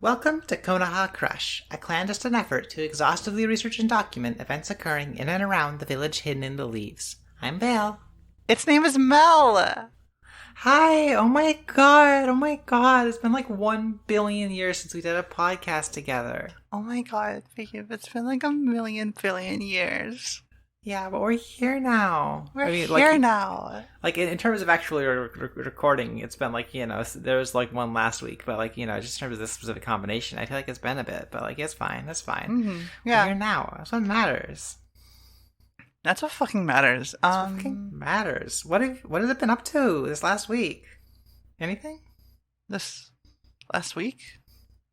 Welcome to Konoha Crush, a clandestine effort to exhaustively research and document events occurring in and around the village hidden in the leaves. I'm Vale. Its name is Mel! Hi! Oh my god, it's been like 1 billion years since we did a podcast together. Oh my god, babe, it's been like a million billion years. Yeah, but we're here now. We're here now. Like, in terms of actually recording, it's been like, there was like one last week, but like, just in terms of this specific combination, I feel like it's been a bit, but like, it's fine. Mm-hmm. Yeah. We're here now. That's what matters. That's what fucking matters. That's what fucking matters. What has it been up to this last week? Anything? This last week?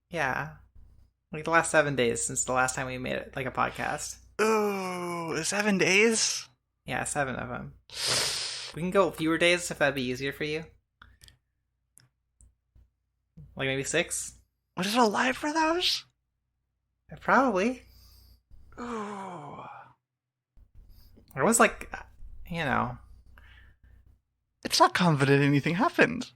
Yeah. Like the last 7 days since the last time we made it, like a podcast. Ooh, 7 days? Yeah, 7 of them. We can go fewer days if that'd be easier for you. Like maybe 6? Was it alive for those? Probably. Ooh. It was like, It's not confident anything happened.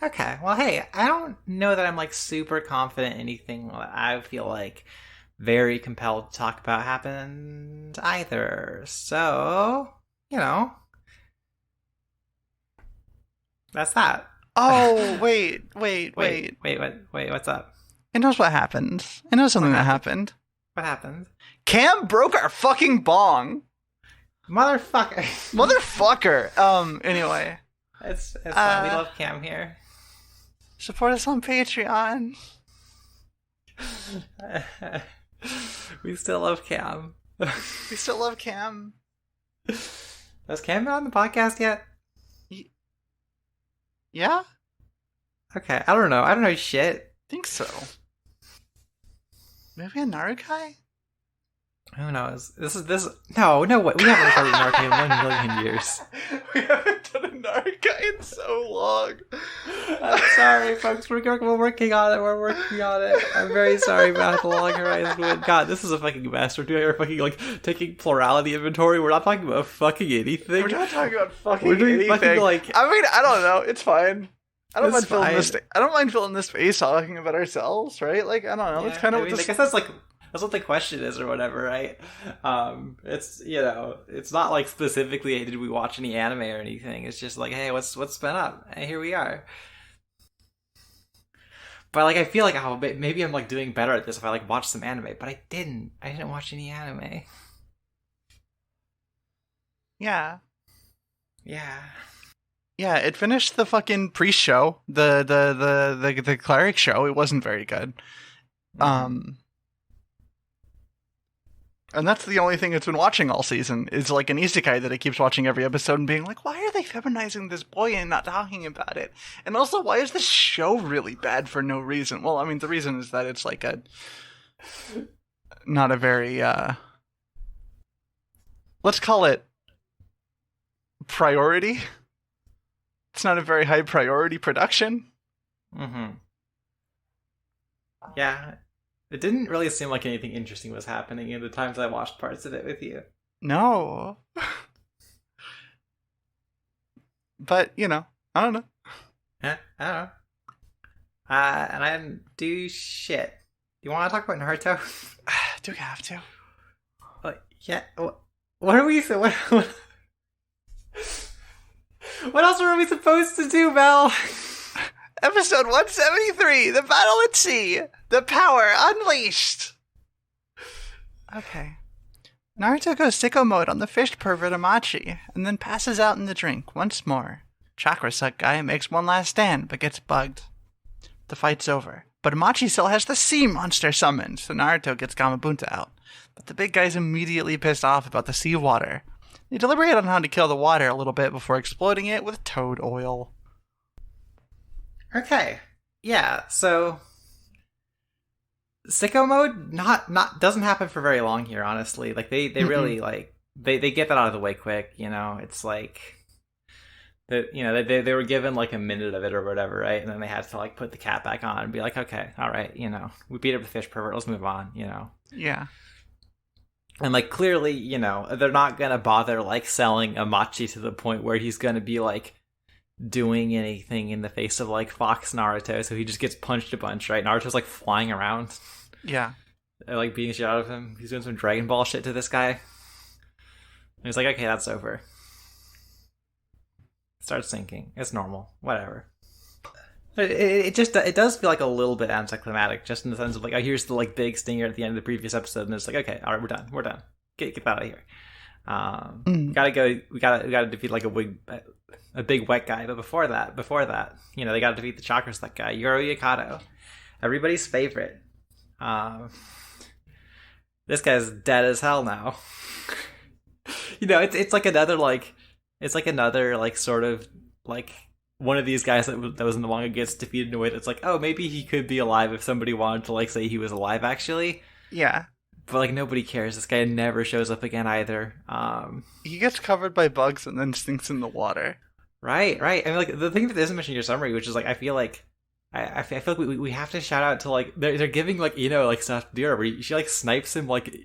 Okay, well, hey, I don't know that I'm like super confident anything that I feel like very compelled to talk about happened either. So, that's that. Oh, wait, what's up? I know what happened. I know something that happened. What happened? Cam broke our fucking bong. Motherfucker. Anyway. It's fine. We love Cam here. Support us on Patreon. We still love Cam. We still love Cam. Has Cam been on the podcast yet? Yeah? Okay, I don't know shit. Think so. Maybe a Narukai? Who knows? No way. We haven't recorded Naruto in 1 million years. We haven't done a Narukai in so long. I'm sorry, folks. We're working on it. I'm very sorry about the long horizon. God, this is a fucking mess. We're fucking like taking plurality inventory. We're not talking about fucking anything. We're not talking about fucking We're doing anything. fucking like. I mean, I don't know. It's fine. I don't mind filling this space talking about ourselves, right? Like, I don't know. Yeah, It's kind of. I guess that's what the question is or whatever, right? It's it's not like specifically, hey, did we watch any anime or anything? It's just like, hey, what's been up? And here we are. But like, I feel like maybe I'm like doing better at this if I like watch some anime, but I didn't watch any anime. Yeah. Yeah, it finished the fucking priest show, the cleric show. It wasn't very good. Mm-hmm. And that's the only thing it's been watching all season, is like an isekai that it keeps watching every episode and being like, why are they feminizing this boy and not talking about it? And also, why is this show really bad for no reason? Well, I mean, the reason is that it's like not a very, let's call it priority. It's not a very high priority production. Mm-hmm. Yeah. It didn't really seem like anything interesting was happening in the times I watched parts of it with you. No. But, I don't know. Yeah, I don't know. And I didn't do shit. Do you want to talk about Naruto? Do we have to? Yeah. What are we... What else were we supposed to do, Mel? Episode 173, The Battle at Sea. The Power Unleashed. Okay. Naruto goes sicko mode on the fish pervert Amachi, and then passes out in the drink once more. Chakra Suck Guy makes one last stand, but gets bugged. The fight's over, but Amachi still has the sea monster summoned, so Naruto gets Gamabunta out. But the big guy's immediately pissed off about the sea water. They deliberate on how to kill the water a little bit before exploding it with toad oil. Okay. Yeah, so sicko mode doesn't happen for very long here, honestly. Like they really like they get that out of the way quick, It's like that they were given like a minute of it or whatever, right? And then they had to like put the cap back on and be like, okay, all right, we beat up the fish pervert, let's move on, Yeah. And like clearly, they're not gonna bother like selling Amachi to the point where he's gonna be like doing anything in the face of like Fox Naruto, so he just gets punched a bunch, right? Naruto's like flying around. Yeah. They're like beating shit out of him. He's doing some Dragon Ball shit to this guy. And he's like, okay, that's over. Starts sinking. It's normal. Whatever. It does feel like a little bit anticlimactic, just in the sense of like, oh, here's the like big stinger at the end of the previous episode, and it's like, okay, all right, we're done. Get that out of here. Gotta go. We gotta defeat like a big wet guy. But before that, they gotta defeat the chakra stuck guy, Yoro Yakato, everybody's favorite. This guy's dead as hell now. It's like another sort of like one of these guys that was in the manga gets defeated in a way that's like, oh, maybe he could be alive if somebody wanted to like say he was alive actually. Yeah. But like nobody cares. This guy never shows up again either. He gets covered by bugs and then sinks in the water. Right. I mean, like the thing that isn't mentioned in your summary, which is like I feel like we have to shout out to like they're giving like like stuff to do where she like snipes him like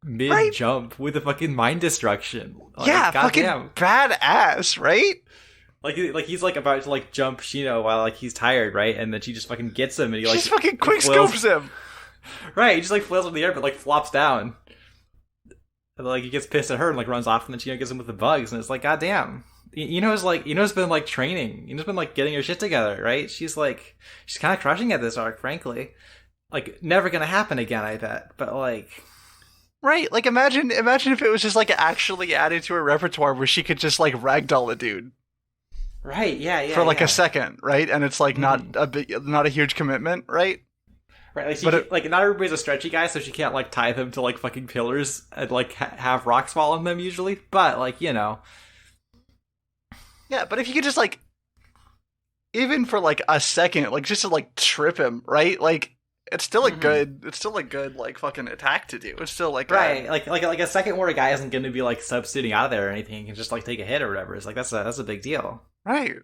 mid jump with a fucking mind destruction. Like, yeah, fucking badass, right? Like he's like about to like jump Shino while like he's tired, right? And then she just fucking gets him and he like just fucking quick scopes him. Right, he just like flails in the air but like flops down. And like he gets pissed at her and like runs off and then Shino gets him with the bugs and it's like goddamn. Ino's been like training. Ino's been like getting her shit together, right? She's kind of crushing at this arc, frankly. Like never gonna happen again, I bet. But like, right? Like imagine if it was just like actually added to her repertoire where she could just like ragdoll a dude. Right? Yeah. For like a second, right? And it's like not a huge commitment, right? Right, like not everybody's a stretchy guy, so she can't like tie them to like fucking pillars and like have rocks fall on them usually. But like yeah. But if you could just like, even for like a second, like just to like trip him, right? Like it's still a good like fucking attack to do. It's still like like a second where a guy isn't going to be like substituting out of there or anything. He can just like take a hit or whatever. It's like that's a big deal, right?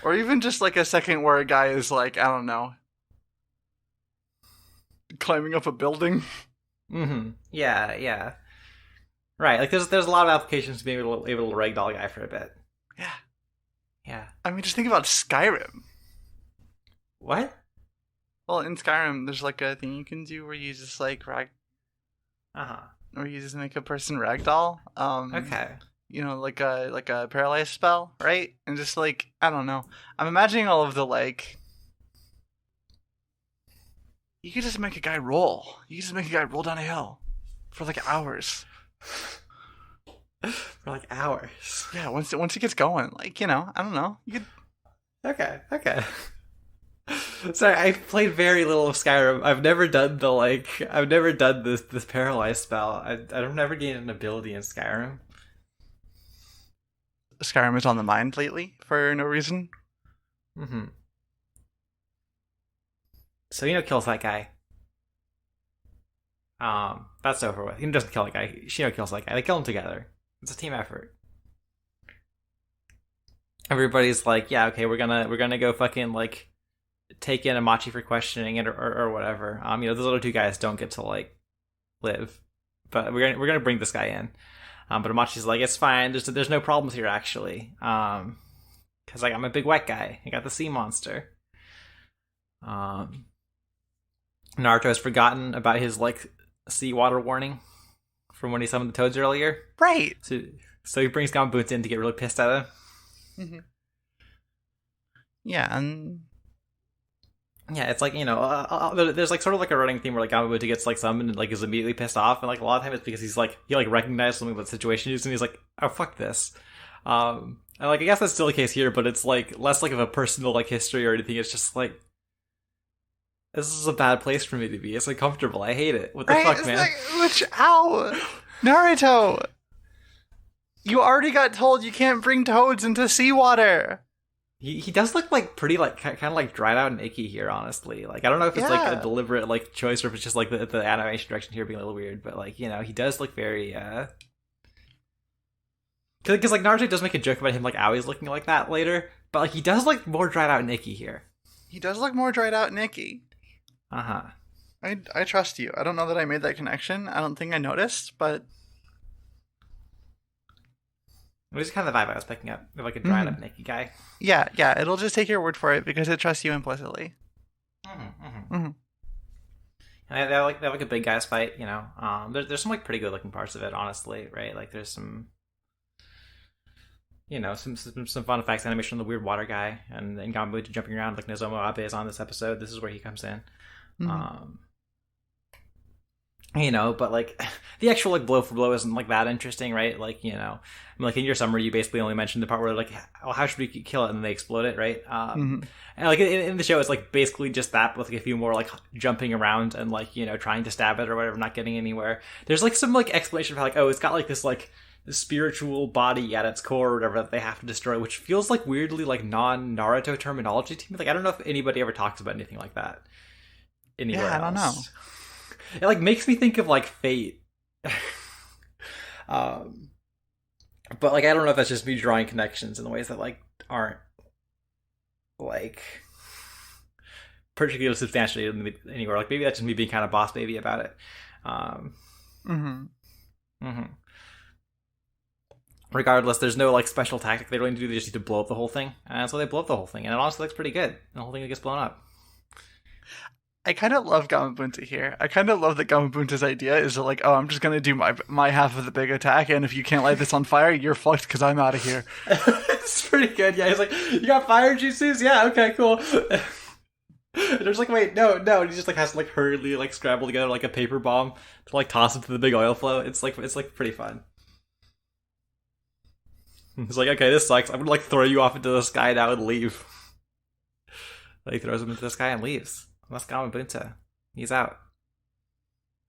Or even just like a second where a guy is like, I don't know, climbing up a building. Yeah. Right. Like there's a lot of applications to being able to ragdoll a guy for a bit. Yeah. I mean, just think about Skyrim. What? Well, in Skyrim, there's like a thing you can do where you just like where you just make a person ragdoll. Okay. Like a paralyzed spell, right? And just like, I don't know. I'm imagining all of the like. You could just make a guy roll. You could just make a guy roll down a hill for like hours. For like hours. Yeah, once it gets going, like I don't know. You could. Okay. Sorry, I've played very little of Skyrim. I've never done this paralyzed spell. I've never gained an ability in Skyrim. Skyrim is on the mind lately for no reason. So kills that guy. That's over with. He doesn't kill that guy. Shino kills that guy. They kill him together. It's a team effort. Everybody's like, yeah, okay, we're gonna go fucking like take in Amachi for questioning it or whatever. Those other two guys don't get to like live, but we're gonna bring this guy in. But Amachi's like, it's fine. There's no problems here actually. Because like I'm a big wet guy. I got the sea monster. Naruto has forgotten about his like seawater warning from when he summoned the toads earlier. Right. So he brings Gamabunta in to get really pissed at him. Yeah, and yeah, it's like there's like sort of like a running theme where like Gamabunta gets like summoned and like is immediately pissed off, and like a lot of time it's because he like recognized something about the situation and he's like, oh fuck this. And like I guess that's still the case here, but it's like less like of a personal like history or anything. It's just like, this is a bad place for me to be. It's uncomfortable. I hate it. What the fuck, man? Ow! Naruto! You already got told you can't bring toads into seawater! He does look like pretty like kind of like dried out and icky here, honestly. Like I don't know if it's like a deliberate like choice or if it's just like the animation direction here being a little weird, but like he does look very because like Naruto does make a joke about him like always looking like that later, but like he does look more dried out and icky here. He does look more dried out and icky. I trust you. I don't know that I made that connection. I don't think I noticed, but Which is kind of the vibe I was picking up. Of like a dried up naked guy. Yeah, it'll just take your word for it because it trusts you implicitly. And they have like a big guys fight, you know. There's some like pretty good looking parts of it, honestly, right? Like there's some, you know, some fun effects, animation of the weird water guy, and Gambuta jumping around like Nozomu Abe is on this episode. This is where he comes in. You know, but like the actual like blow for blow isn't like that interesting, right? Like, you know, like in your summary, you basically only mentioned the part where like, well, how should we kill it, and then they explode it, right? And like in the show, it's like basically just that with like a few more like jumping around and like, you know, trying to stab it or whatever, not getting anywhere. There's like some like explanation of how like, oh, it's got like this like spiritual body at its core or whatever that they have to destroy, which feels like weirdly like non-Naruto terminology to me. Like I don't know if anybody ever talks about anything like that anywhere else. I don't know. It like makes me think of like Fate. But like I don't know if that's just me drawing connections in the ways that like aren't like particularly substantiated anywhere. Like maybe that's just me being kind of boss baby about it. Regardless, there's no like special tactic they really need to do. They just need to blow up the whole thing, and so they blow up the whole thing, and it honestly looks pretty good. And the whole thing gets blown up. I kind of love Gamabunta here. I kind of love that Gamabunta's idea is that, like, oh, I'm just going to do my half of the big attack, and if you can't light this on fire, you're fucked because I'm out of here. It's pretty good. Yeah, he's like, you got fire jutsus? Yeah, okay, cool. And there's like, wait, no, and he just like has to like hurriedly like scramble together like a paper bomb to like toss it to the big oil flow. It's like pretty fun. He's like, okay, this sucks. I'm gonna like throw you off into the sky now and leave. Like, he throws him into the sky and leaves. That's Gamabunta. He's out.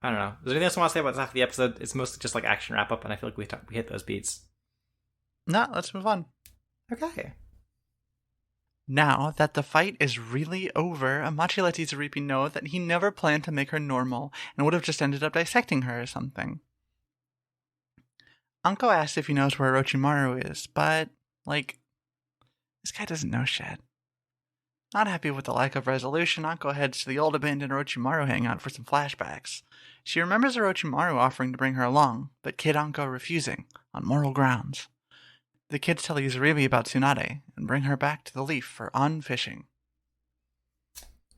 I don't know. Is there anything else I want to say about this half of the episode? It's mostly just like action wrap up, and I feel like we hit those beats. No, let's move on. Okay. Now that the fight is really over, Amachi lets Izuripi know that he never planned to make her normal and would have just ended up dissecting her or something. Anko asks if he knows where Orochimaru is, but, like, this guy doesn't know shit. Not happy with the lack of resolution, Anko heads to the old abandoned Orochimaru hangout for some flashbacks. She remembers Orochimaru offering to bring her along, but Kid Anko refusing, on moral grounds. The kids tell Izuribi about Tsunade, and bring her back to the Leaf for unfishing.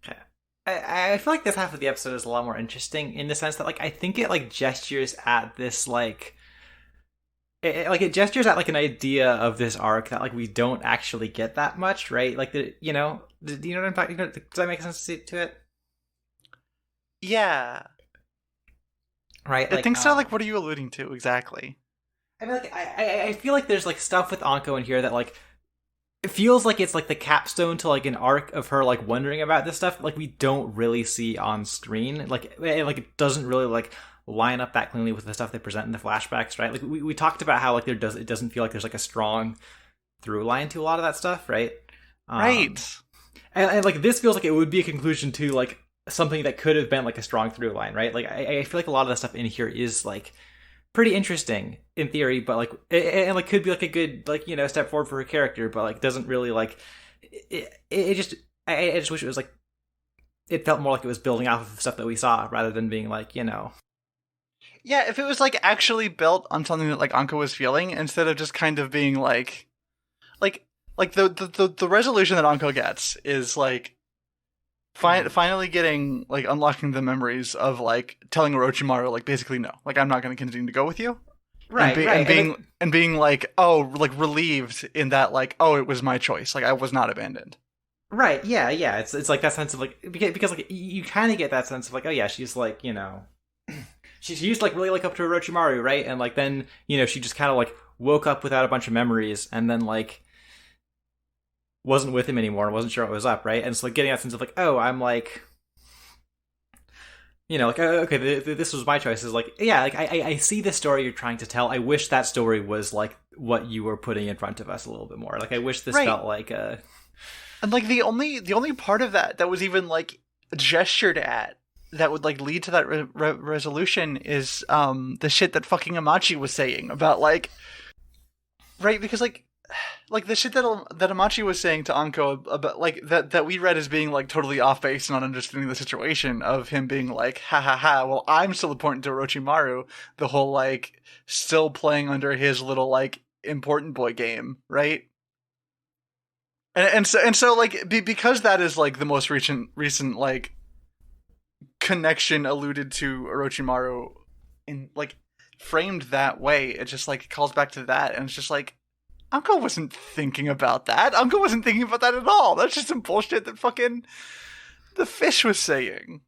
Okay. I feel like this half of the episode is a lot more interesting in the sense that, like, I think it, like, gestures at this, like... It gestures at like an idea of this arc that like we don't actually get that much, right? Like you know what I'm talking? Does that make sense to it? Yeah, right. I think so. Like, what are you alluding to exactly? I mean, like I feel like there's like stuff with Anko in here that like it feels like it's like the capstone to like an arc of her like wondering about this stuff. Like we don't really see on screen. Like it doesn't really like line up that cleanly with the stuff they present in the flashbacks, right? Like we talked about how like it doesn't feel like there's like a strong through line to a lot of that stuff, right? Right. And like this feels like it would be a conclusion to like something that could have been like a strong through line, right? Like I feel like a lot of the stuff in here is like pretty interesting in theory, but like it like could be like a good like, you know, step forward for her character, but like doesn't really like it just I just wish it was like it felt more like it was building off of stuff that we saw rather than being like, you know. Yeah, if it was like actually built on something that like Anko was feeling instead of just kind of being like the resolution that Anko gets is like finally getting like unlocking the memories of like telling Orochimaru like basically no, like I'm not going to continue to go with you, right? And being like, oh, like relieved in that like, oh, it was my choice, like I was not abandoned. Right? Yeah. It's like that sense of like because like you kind of get that sense of like, oh yeah, she's like, you know. She used to like really look up to Orochimaru, right? And like then, you know, she just kind of like woke up without a bunch of memories and then like wasn't with him anymore and wasn't sure what was up, right? And so like getting that sense of like, oh, I'm like, you know, like, oh, okay, this was my choice. Is like, yeah, like I see the story you're trying to tell. I wish that story was like what you were putting in front of us a little bit more. Like I wish this felt like a... And like the only part of that was even like gestured at that would like lead to that resolution is the shit that fucking Amachi was saying about like, right? Because like the shit that Amachi was saying to Anko about like that we read as being like totally off base and not understanding the situation of him being like, ha ha ha, well I'm still important to Orochimaru, the whole like still playing under his little like important boy game, right? And so like because that is like the most recent like connection alluded to Orochimaru in like framed that way, it just like calls back to that, and it's just like Uncle wasn't thinking about that. Uncle wasn't thinking about that at all. That's just some bullshit that fucking the fish was saying.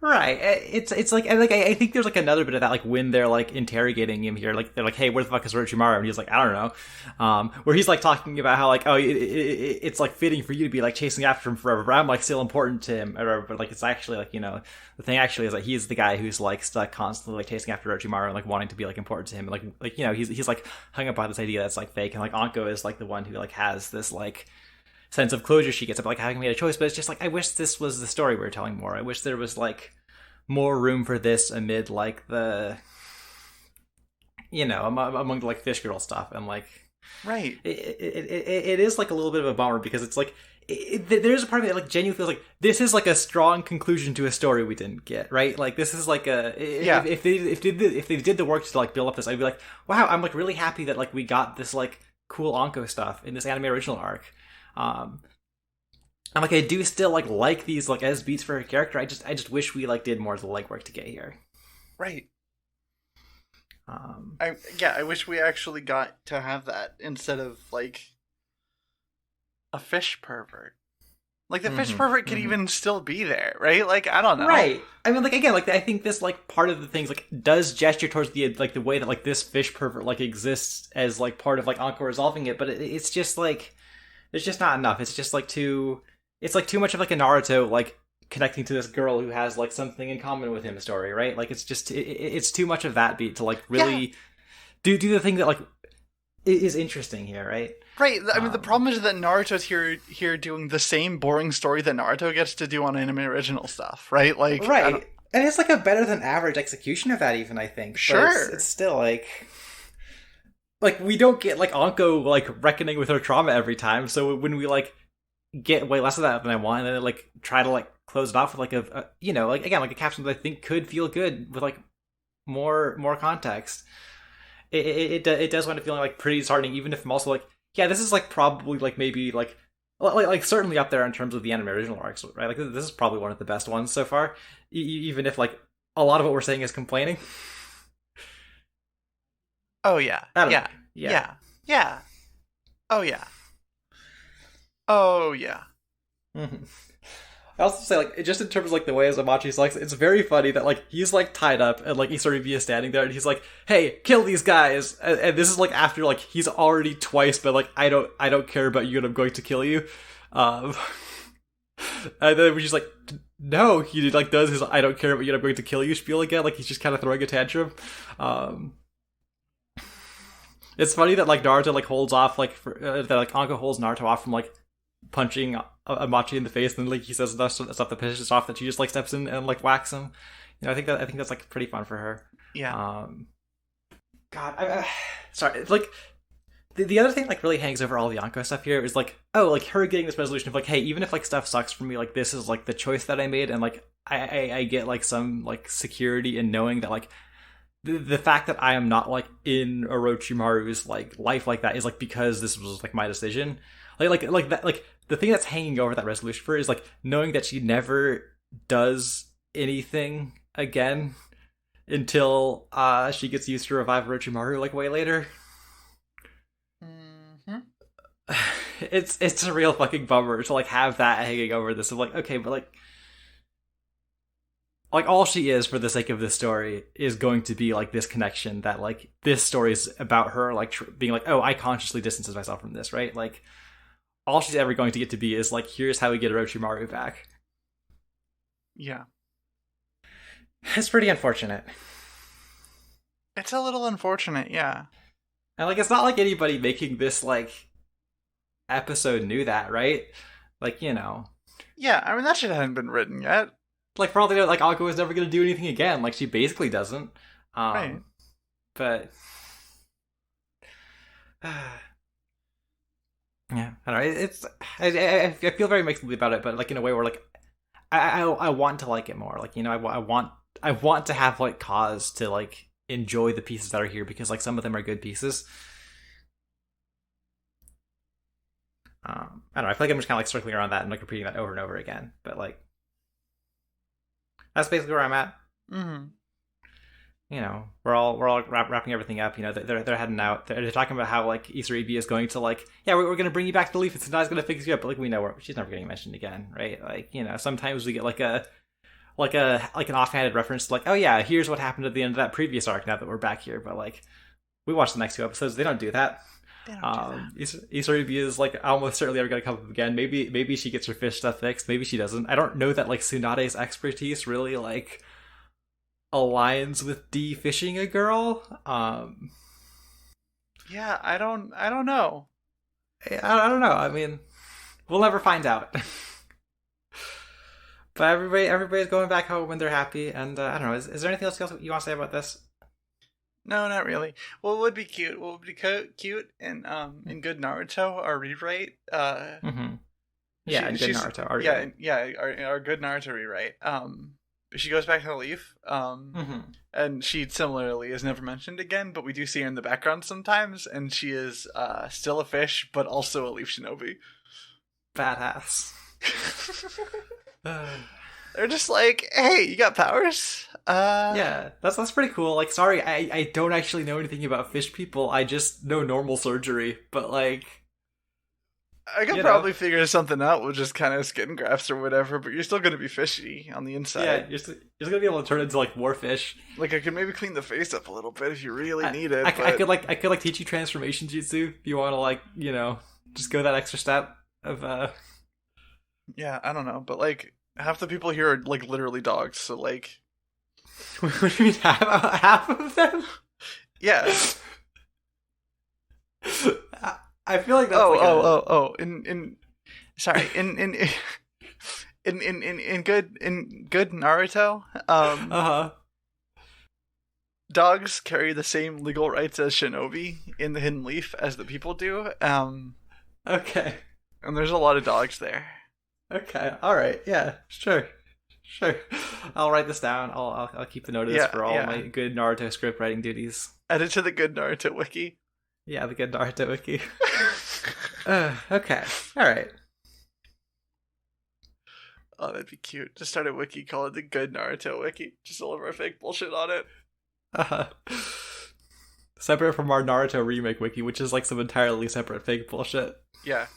Right. It's like, and like I think there's like another bit of that, like when they're like interrogating him here, like they're like, "Hey, where the fuck is Orochimaru?" And he's like, "I don't know." Where he's like talking about how like, oh, it's like fitting for you to be like chasing after him forever, but I'm like still important to him, or but like it's actually like, you know, the thing actually is like he's the guy who's like stuck constantly like chasing after Orochimaru and like wanting to be like important to him, and like you know he's like hung up on this idea that's like fake, and like Anko is like the one who like has this like sense of closure she gets up like having made a choice. But it's just like, I wish this was the story we were telling more. I wish there was like more room for this amid like the, you know, among the like fish girl stuff, and like right, it is like a little bit of a bummer because it's like there's a part of me that like genuinely feels like this is like a strong conclusion to a story we didn't get, right? Like this is like a if they did the work to like build up this, I'd be like, wow, I'm like really happy that like we got this like cool Anko stuff in this anime original arc. And like I do still like these like as beats for her character. I just wish we like did more of the legwork to get here. Right. I wish we actually got to have that instead of like a fish pervert. Like the fish pervert could even still be there, right? Like I don't know. Right. I mean, like again, like I think this like part of the things like does gesture towards the like the way that like this fish pervert like exists as like part of like Anko resolving it, but it's just like there's just not enough. It's just like too. It's like too much of like a Naruto like connecting to this girl who has like something in common with him story, right? Like it's just it's too much of that beat to like really do the thing that like is interesting here, right? Right. I mean, the problem is that Naruto's here doing the same boring story that Naruto gets to do on anime original stuff, right? Like right, and it's like a better than average execution of that, even I think. Sure, it's still like we don't get like Anko like reckoning with her trauma every time. So when we like get way less of that than I want, and then like try to like close it off with like a you know, like again like a caption that I think could feel good with like more context. It does wind up feeling like pretty disheartening, even if I'm also like, yeah, this is like probably like maybe like certainly up there in terms of the anime original arcs, right? Like this is probably one of the best ones so far, even if like a lot of what we're saying is complaining. Oh yeah, yeah. Oh yeah. Oh yeah. Mm-hmm. I also say like just in terms of like the way Azamachi selects, it's very funny that like he's like tied up and like Isoribi is standing there and he's like, "Hey, kill these guys!" And this is like after like he's already twice been like, "I don't care about you and I'm going to kill you." And then when she's like, "No," he like does his "I don't care about you and I'm going to kill you" spiel again. Like he's just kind of throwing a tantrum. It's funny that like Naruto like holds off like that like Anko holds Naruto off from like punching Amachi in the face, and then like he says enough stuff that pisses off that she just like steps in and like whacks him. You know, I think that's like pretty fun for her. Yeah. God, sorry. Like the other thing like really hangs over all the Anko stuff here is like, oh, like her getting this resolution of like, hey, even if like stuff sucks for me, like this is like the choice that I made, and like I get like some like security in knowing that like the fact that I am not like in Orochimaru's like life like that is like because this was like my decision. Like that, like the thing that's hanging over that resolution for her is like knowing that she never does anything again until she gets used to revive Orochimaru like way later. Mm-hmm. It's a real fucking bummer to like have that hanging over this of like, okay, but like all she is for the sake of this story is going to be like this connection that like this story is about her like being like, oh, I consciously distances myself from this, right? Like all she's ever going to get to be is like, here's how we get Orochimaru back. Yeah. It's pretty unfortunate. It's a little unfortunate, yeah. And like it's not like anybody making this like episode knew that, right? Like, you know. Yeah, I mean that shit hadn't been written yet. Like for all they know, like Anko is never gonna do anything again. Like she basically doesn't. Right. But yeah, I don't know. It's I feel very mixed about it, but like in a way where like I want to like it more. Like, you know, I want to have like cause to like enjoy the pieces that are here because like some of them are good pieces. I don't know. I feel like I'm just kind of like circling around that and like repeating that over and over again. But like, that's basically where I'm at. Mm-hmm. You know, we're all wrapping everything up. You know, they're heading out. They're talking about how like Isaribi is going to like, yeah, we're going to bring you back to the leaf. It's not going to fix you up. But like we know she's never getting mentioned again, right? Like, you know, sometimes we get like an offhanded reference to like, oh yeah, here's what happened at the end of that previous arc. Now that we're back here, but like we watched the next 2 episodes. They don't do that. Isaribi is like almost certainly ever going to come up again. Maybe she gets her fish stuff fixed. Maybe she doesn't. I don't know that like Tsunade's expertise really like aligns with defishing a girl. Yeah, I don't know. I don't know. I mean, we'll never find out. But everybody's going back home and they're happy. And I don't know. Is there anything else you want to say about this? No, not really. What would be cute? What would be cute in Good Naruto, our rewrite? Mm-hmm. Yeah, Good Naruto. Our rewrite. Our Good Naruto rewrite. She goes back to the leaf. And she similarly is never mentioned again, but we do see her in the background sometimes, and she is still a fish, but also a leaf shinobi. Badass. They're just like, hey, you got powers? Yeah, that's pretty cool. Like, sorry, I don't actually know anything about fish people. I just know normal surgery, but like, I could probably figure something out with just kind of skin grafts or whatever, but you're still going to be fishy on the inside. Yeah, you're still going to be able to turn into like more fish. Like, I could maybe clean the face up a little bit if you really need it. I could teach you transformation jutsu if you want to, like, you know, just go that extra step of Yeah, I don't know, but like half the people here are like literally dogs, so like. What do you mean half of them? Yeah. I feel like that's in good Naruto, dogs carry the same legal rights as shinobi in the Hidden Leaf as the people do. Okay. And there's a lot of dogs there. Okay. All right. Yeah. Sure. I'll write this down. I'll keep the note of this for all my good Naruto script writing duties. Add it to the Good Naruto wiki. Yeah, the Good Naruto wiki. Okay. All right. Oh, that'd be cute. Just start a wiki, call it the Good Naruto wiki. Just all of our fake bullshit on it. Separate from our Naruto remake wiki, which is like some entirely separate fake bullshit. Yeah.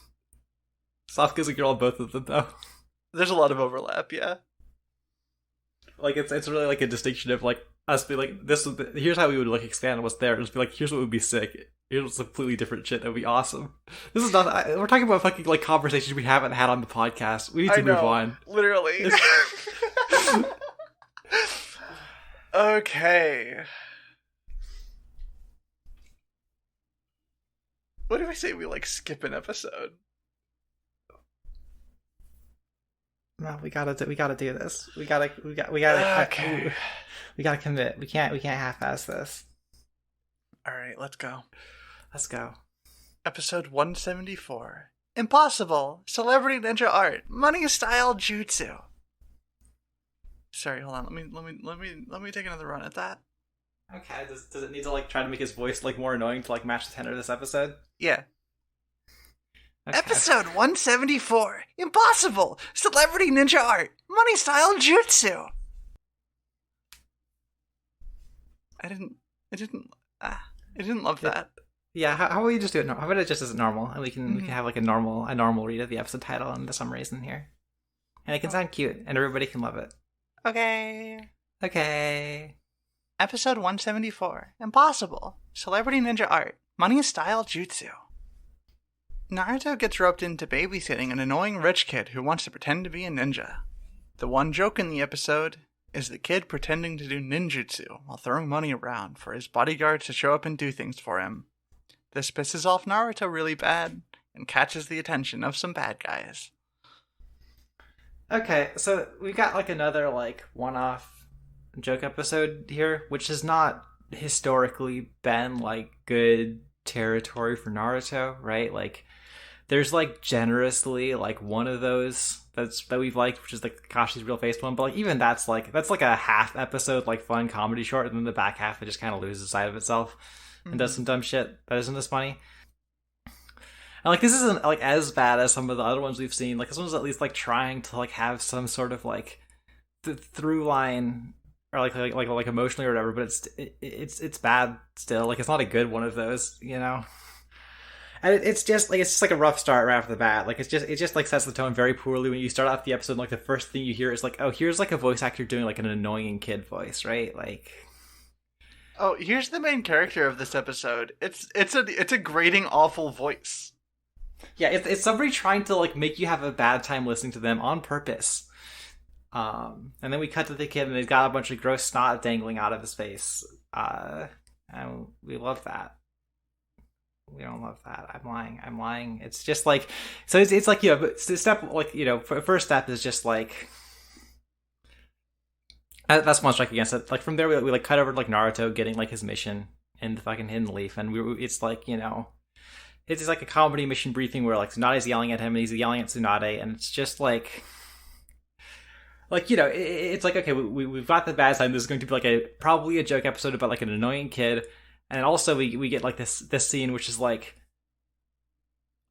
Sasuke's a girl on both of them, though. There's a lot of overlap, yeah. Like, it's really like a distinction of like us be like, here's how we would like expand on what's there. Just be like, here's what would be sick. Here's completely different shit that would be awesome. This is not. We're talking about fucking like conversations we haven't had on the podcast. We need to move on. Literally. Okay. What do we say we like skip an episode? No, we gotta do this. We gotta. Okay. We gotta commit. We can't half-ass this. All right, let's go. Let's go. Episode 174. Impossible. Celebrity ninja art. Money style jutsu. Sorry, hold on. Let me take another run at that. Okay. Does it need to like try to make his voice like more annoying to like match the tenor of this episode? Yeah. Okay. Episode 174. Impossible. Celebrity ninja art. Money style jutsu. I didn't love that. Yeah, how about you just do it? How about it just as normal, and we can have like a normal read of the episode title and the summaries in here, and it can sound cute, and everybody can love it. Okay. Episode 174. Impossible. Celebrity ninja art. Money style jutsu. Naruto gets roped into babysitting an annoying rich kid who wants to pretend to be a ninja. The one joke in the episode is the kid pretending to do ninjutsu while throwing money around for his bodyguards to show up and do things for him. This pisses off Naruto really bad and catches the attention of some bad guys. Okay, so we got like another like one-off joke episode here, which has not historically been like good territory for Naruto, right? Like there's like generously like one of those that we've liked, which is like Kakashi's real face one, but like even that's like a half episode like fun comedy short, and then the back half it just kind of loses sight of itself and does some dumb shit that isn't as funny. And like this isn't like as bad as some of the other ones we've seen. Like this one's at least like trying to like have some sort of like through line or like emotionally or whatever. But it's bad still. Like it's not a good one of those, you know. And it's just like a rough start right off the bat. Like it just like sets the tone very poorly when you start off the episode. And, like the first thing you hear is like, oh, here's like a voice actor doing like an annoying kid voice, right? Like, oh, here's the main character of this episode. It's a grating, awful voice. Yeah, it's somebody trying to like make you have a bad time listening to them on purpose. And then we cut to the kid and he's got a bunch of gross snot dangling out of his face. And we love that. We don't love that. I'm lying. It's just like, so it's like, you know, but step, like, you know, first step is just like, that's one strike against it. Like from there, we like cut over to like Naruto getting like his mission in the fucking Hidden Leaf. And it's like, you know, it's like a comedy mission briefing where like Tsunade's yelling at him and he's yelling at Tsunade. And it's just like, you know, it's like, okay, we've got the bad side. This is going to be like probably a joke episode about like an annoying kid. And also we get like this scene which is like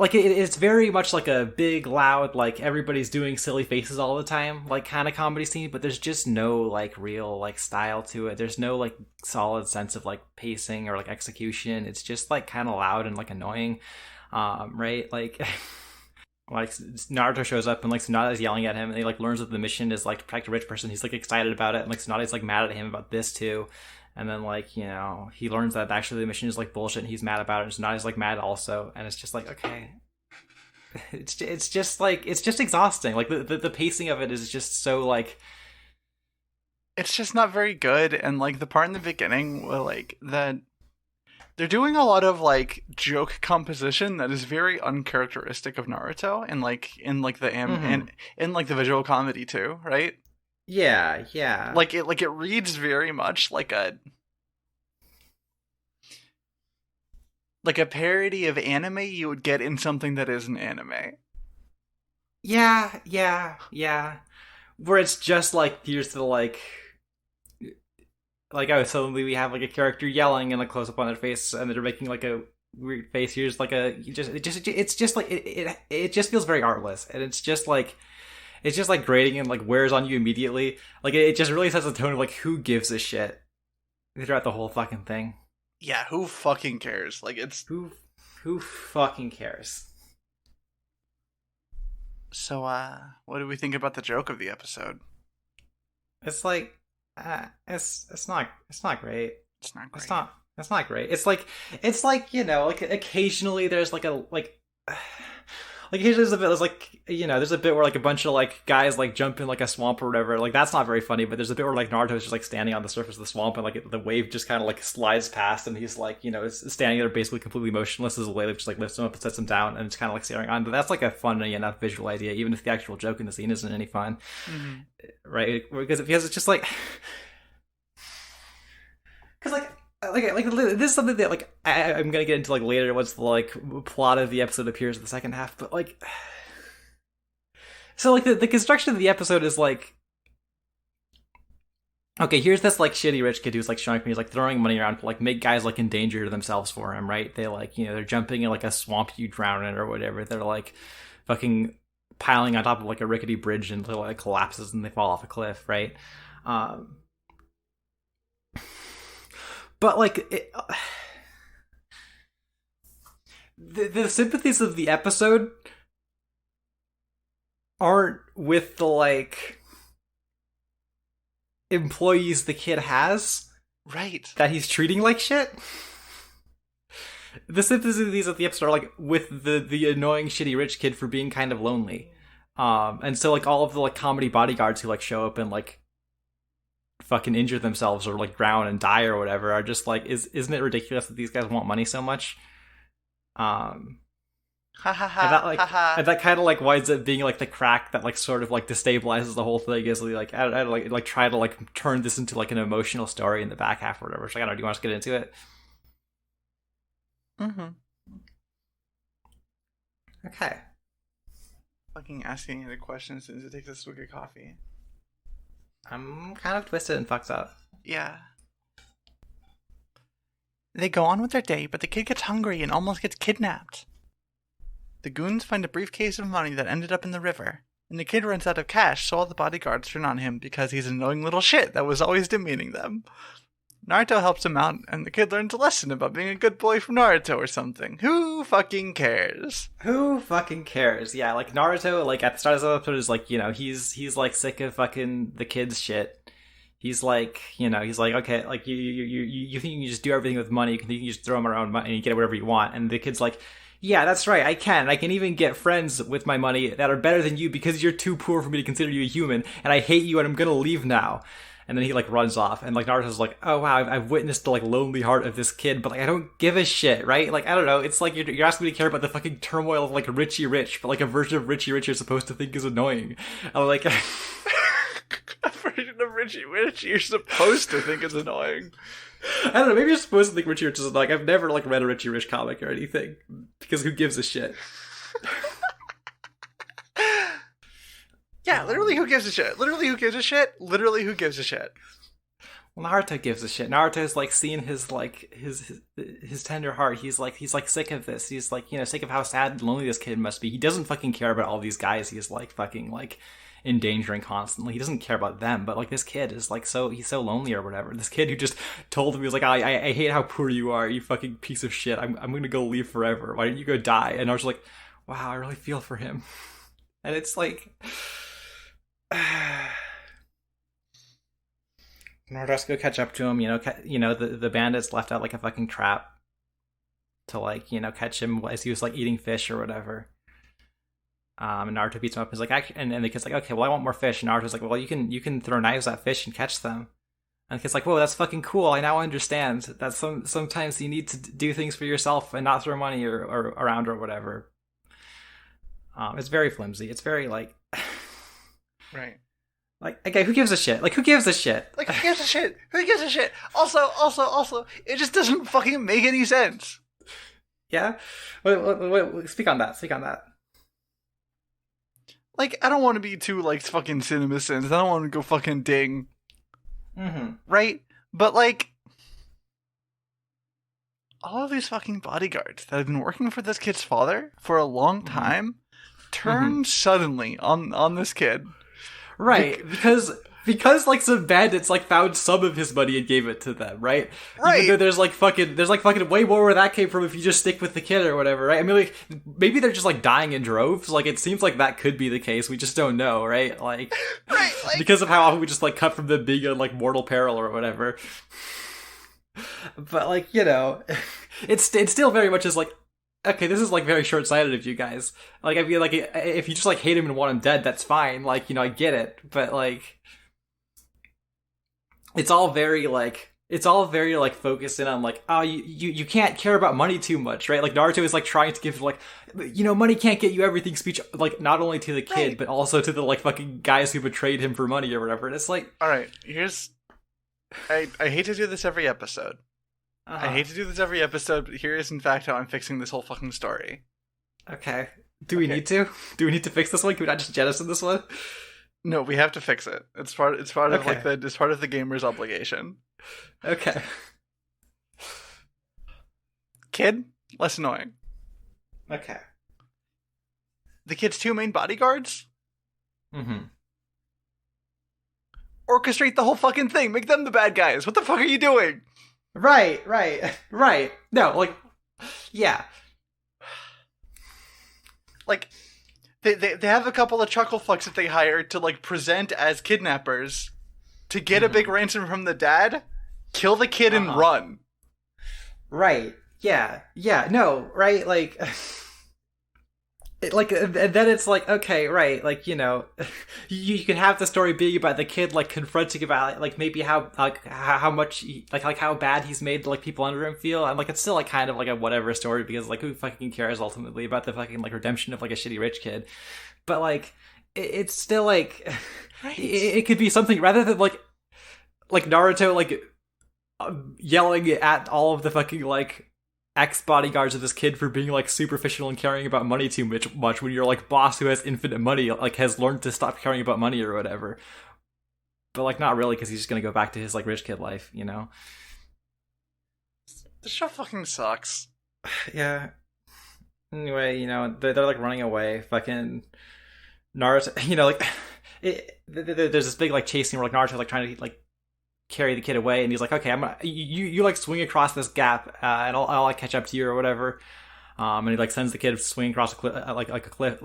it's very much like a big, loud, like everybody's doing silly faces all the time, like kind of comedy scene, but there's just no like real like style to it. There's no like solid sense of like pacing or like execution. It's just like kind of loud and like annoying, right? Like like Naruto shows up and like Tsunade's yelling at him and he like learns that the mission is like to protect a rich person. He's like excited about it and like Tsunade's like mad at him about this too. And then, like, you know, he learns that actually the mission is, like, bullshit, and he's mad about it, and Tsunade's, like, mad also. And it's just like, okay. It's just, like, it's just exhausting. Like, the pacing of it is just so, like... It's just not very good, and, like, the part in the beginning where, like, that... They're doing a lot of, like, joke composition that is very uncharacteristic of Naruto, and, like, in the visual comedy, too, right? Yeah. Like it reads very much like a parody of anime you would get in something that isn't anime. Yeah. Where it's just like here's the like oh, suddenly we have like a character yelling and a close up on their face and they're making like a weird face. Here's like it's just like it just feels very artless and it's just like grating and like wears on you immediately. Like it just really sets the tone of like who gives a shit throughout the whole fucking thing. Yeah, who fucking cares? Like it's who fucking cares? So what do we think about the joke of the episode? It's like it's not great. It's not great. It's not great. It's like, you know, like occasionally there's like a like here's a bit. There's like, you know, there's a bit where like a bunch of like guys like jump in like a swamp or whatever. Like that's not very funny. But there's a bit where like Naruto's just like standing on the surface of the swamp and like the wave just kind of like slides past and he's like, you know, is standing there basically completely motionless as the wave just like lifts him up and sets him down and it's kind of like staring on. But that's like a funny enough visual idea, even if the actual joke in the scene isn't any fun, right? Because it's just like, because like this is something that like I'm gonna get into like later once the like plot of the episode appears in the second half, but like so like the construction of the episode is like, okay, here's this like shitty rich kid who's like showing up and he's like throwing money around to like make guys like endanger themselves for him, right? They like, you know, they're jumping in like a swamp you drown in or whatever. They're like fucking piling on top of like a rickety bridge until it collapses and they fall off a cliff, right? But like the sympathies of the episode aren't with the like employees the kid has, right? That he's treating like shit. The sympathies of the episode are like with the annoying shitty rich kid for being kind of lonely, and so like all of the like comedy bodyguards who like show up and like fucking injure themselves or like drown and die or whatever are just like, isn't it ridiculous that these guys want money so much? And that kind of like winds up being like the crack that like sort of like destabilizes the whole thing is like I like try to like turn this into like an emotional story in the back half or whatever. So I don't know, do you want us to get into it? Okay. Fucking asking the questions since it takes a swig of coffee. I'm kind of twisted and fucked up. Yeah. They go on with their day, but the kid gets hungry and almost gets kidnapped. The goons find a briefcase of money that ended up in the river, and the kid runs out of cash, so all the bodyguards turn on him because he's an annoying little shit that was always demeaning them. Naruto helps him out, and the kid learns a lesson about being a good boy from Naruto or something. Who fucking cares? Who fucking cares? Yeah, like Naruto, like at the start of the episode is like, you know, he's like sick of fucking the kids shit. He's like, you know, he's like, okay, like you think you can just do everything with money, you can just throw them around money and you get whatever you want. And the kid's like, yeah, that's right, I can even get friends with my money that are better than you because you're too poor for me to consider you a human, and I hate you and I'm gonna leave now. And then he like runs off, and like Naruto's like, oh wow, I've witnessed the like lonely heart of this kid, but like I don't give a shit, right? Like I don't know, it's like you're asking me to care about the fucking turmoil of like Richie Rich, but like a version of Richie Rich you're supposed to think is annoying. I'm like, a version of Richie Rich you're supposed to think is annoying. I don't know, maybe you're supposed to think Richie Rich is like, I've never like read a Richie Rich comic or anything, because who gives a shit? Yeah, literally who gives a shit? Literally who gives a shit? Literally who gives a shit? Well, Naruto gives a shit. Naruto's like seeing his like his tender heart. He's like sick of this. He's like, you know, sick of how sad and lonely this kid must be. He doesn't fucking care about all these guys he's like fucking like endangering constantly. He doesn't care about them, but like this kid is like he's so lonely or whatever. This kid who just told him, he was like, I hate how poor you are, you fucking piece of shit. I'm gonna go leave forever. Why don't you go die? And I was like, wow, I really feel for him. And it's like Naruto has to go catch up to him, you know, the bandits left out like a fucking trap to like, you know, catch him as he was like eating fish or whatever. And Naruto beats him up. He's like, and the kid's like, okay, well, I want more fish. And Naruto's like, well, you can throw knives at fish and catch them. And the kid's like, whoa, that's fucking cool. I now understand that sometimes you need to do things for yourself and not throw money or around or whatever. It's very flimsy. It's very like, right. Like, okay, who gives a shit? Like, who gives a shit? Like, who gives a shit? Who gives a shit? Also, it just doesn't fucking make any sense. Yeah? Wait, speak on that. Like, I don't want to be too, like, fucking cinema sins. I don't want to go fucking ding. Mm-hmm. Right? But, like, all of these fucking bodyguards that have been working for this kid's father for a long time turn suddenly on this kid. Right, because like some bandits like found some of his money and gave it to them, right? Right. Even though there's like fucking way more where that came from if you just stick with the kid or whatever, right? I mean, like maybe they're just like dying in droves. Like it seems like that could be the case. We just don't know, right? Like, right, like because of how often we just like cut from them being in like mortal peril or whatever. But like, you know, it's still very much as like, okay, this is like very short-sighted of you guys. Like, I feel like if you just like hate him and want him dead, that's fine. Like, you know, I get it, but like, it's all very like focused in on like, oh, you can't care about money too much, right? Like Naruto is like trying to give like, you know, money can't get you everything speech, like not only to the kid, right, but also to the like fucking guys who betrayed him for money or whatever. And it's like, all right, I hate to do this every episode. I hate to do this every episode, but here is in fact how I'm fixing this whole fucking story. Okay. Do we need to? Do we need to fix this one? Can we not just jettison this one? No, we have to fix it. It's part of like it's part of the gamer's obligation. Okay. Kid, less annoying. Okay. The kid's two main bodyguards? Mm-hmm. Orchestrate the whole fucking thing. Make them the bad guys. What the fuck are you doing? Right. No, like, yeah. Like, they have a couple of chuckle fucks that they hired to, like, present as kidnappers to get a big ransom from the dad, kill the kid and run. Right. Yeah. No, right? Like, and then it's like, okay, right, like, you know, you can have the story being about the kid like confronting about like maybe how much like how bad he's made like people under him feel, and like it's still like kind of like a whatever story because like who fucking cares ultimately about the fucking like redemption of like a shitty rich kid, but like it's still like right. it could be something rather than like Naruto like yelling at all of the fucking like ex-bodyguards of this kid for being like superficial and caring about money too much when your like boss who has infinite money like has learned to stop caring about money or whatever, but like not really because he's just gonna go back to his like rich kid life, you know. The show fucking sucks. Yeah, Anyway, they're like running away. Fucking Naruto, like there's this big like chase scene where like Naruto's like trying to like carry the kid away, and he's like, okay, I'm gonna you like swing across this gap, and I'll like catch up to you or whatever. And he like sends the kid swinging across a cliff, like a cliff,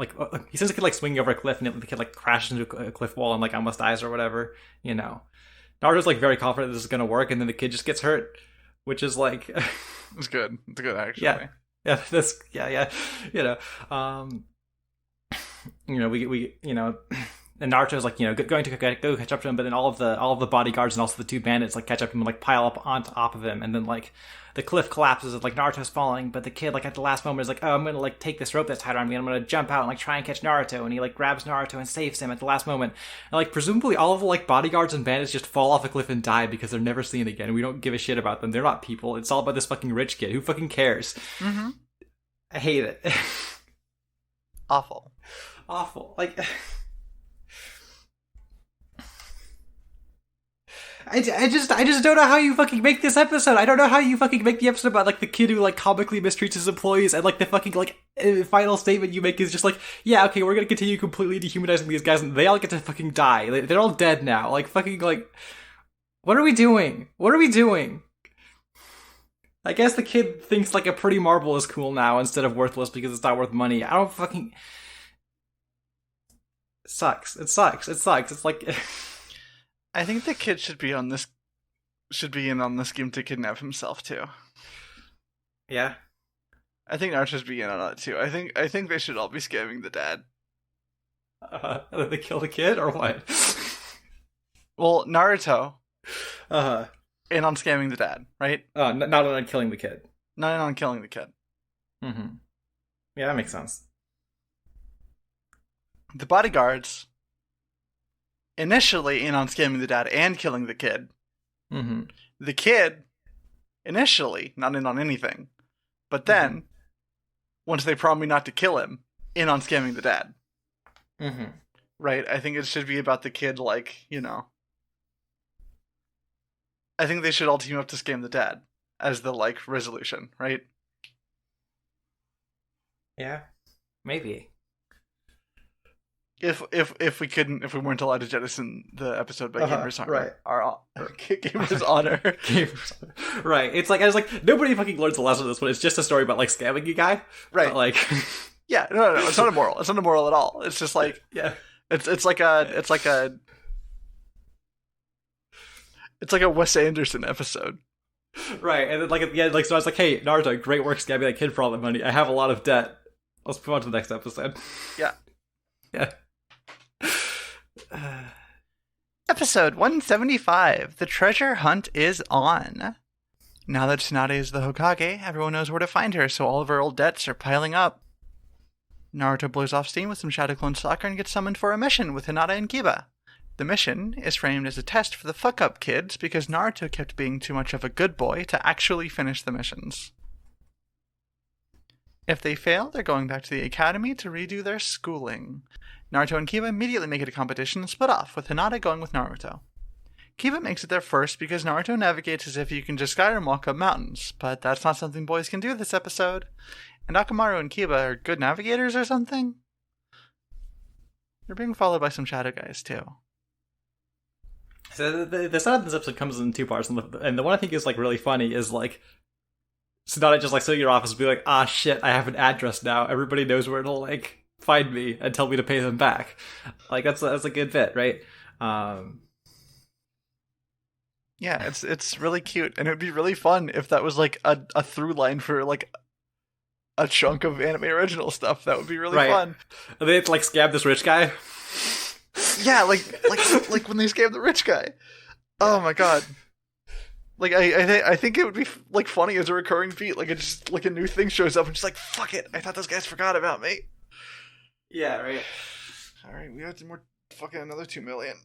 he sends the kid like swinging over a cliff, and the kid like crashes into a cliff wall and like almost dies or whatever. Naruto's like very confident this is gonna work, and then the kid just gets hurt, which is like, it's good. It's good actually. Yeah, that's yeah. We and Naruto's like going to go catch up to him, but then all of the bodyguards and also the two bandits like catch up to him and like pile up on top of him, and then like the cliff collapses and like Naruto's falling, but the kid like at the last moment is like, oh, I'm gonna like take this rope that's tied around me and I'm gonna jump out and like try and catch Naruto, and he like grabs Naruto and saves him at the last moment, and like presumably all of the like bodyguards and bandits just fall off a cliff and die because they're never seen again. We don't give a shit about them. They're not people. It's all about this fucking rich kid. Who fucking cares? Mm-hmm. I hate it. Awful. Like, I just don't know how you fucking make this episode. I don't know how you fucking make the episode about like the kid who like comically mistreats his employees, and like the fucking like final statement you make is just like, yeah, okay, we're gonna continue completely dehumanizing these guys, and they all get to fucking die. They're all dead now. Like fucking like, what are we doing? I guess the kid thinks like a pretty marble is cool now instead of worthless because it's not worth money. I don't fucking. It sucks. It's like. I think the kid should be in on this scheme to kidnap himself too. Yeah. I think Naruto should be in on it too. I think they should all be scamming the dad. Did they kill the kid or what? Well, Naruto. Uh-huh. In on scamming the dad, right? Not on killing the kid. Not in on killing the kid. Mm-hmm. Yeah, that makes sense. The bodyguards initially in on scamming the dad and killing the kid. Mm-hmm. The kid initially not in on anything, but then once they promise me not to kill him, in on scamming the dad. Mm-hmm. Right? I think it should be about the kid, like, I think they should all team up to scam the dad as the like resolution, right? Yeah, maybe. If we weren't allowed to jettison the episode by Gamer's Honor, right? Our Gamer's Honor, right? It's like I was like, nobody fucking learns the lesson of this one. It's just a story about like scamming a guy, right? But, like, yeah, no, it's not immoral. It's not immoral at all. It's just like, yeah, it's like a Wes Anderson episode. Right, and then like at the end, like, so I was like, hey, Naruto, great work scamming that kid for all the money. I have a lot of debt. Let's move on to the next episode. Yeah. Episode 175. The treasure hunt is on. Now that Tsunade is the Hokage, everyone knows where to find her, so all of her old debts are piling up. Naruto blows off steam with some Shadow Clone soccer and gets summoned for a mission with Hinata and Kiba. The mission is framed as a test for the fuck-up kids because Naruto kept being too much of a good boy to actually finish the missions. If they fail, they're going back to the academy to redo their schooling. Naruto and Kiba immediately make it a competition and split off, with Hinata going with Naruto. Kiba makes it there first because Naruto navigates as if you can just Skyrim walk up mountains, but that's not something boys can do this episode. And Akamaru and Kiba are good navigators or something? They're being followed by some shadow guys too. So the setup of this episode comes in two parts, and the one I think is like really funny is like Tsunade just like sitting in your office and be like, ah shit, I have an address now. Everybody knows where to like find me and tell me to pay them back. Like that's a good bit, right? Yeah, it's really cute, and it would be really fun if that was like a through line for like a chunk of anime original stuff. That would be really fun. And they have to like scam this rich guy. Yeah, like when they scam the rich guy. Oh my god! Like I think it would be like funny as a recurring feat. Like it just like a new thing shows up and just like fuck it. I thought those guys forgot about me. Yeah, right. All right, we have to more fucking another 2 million.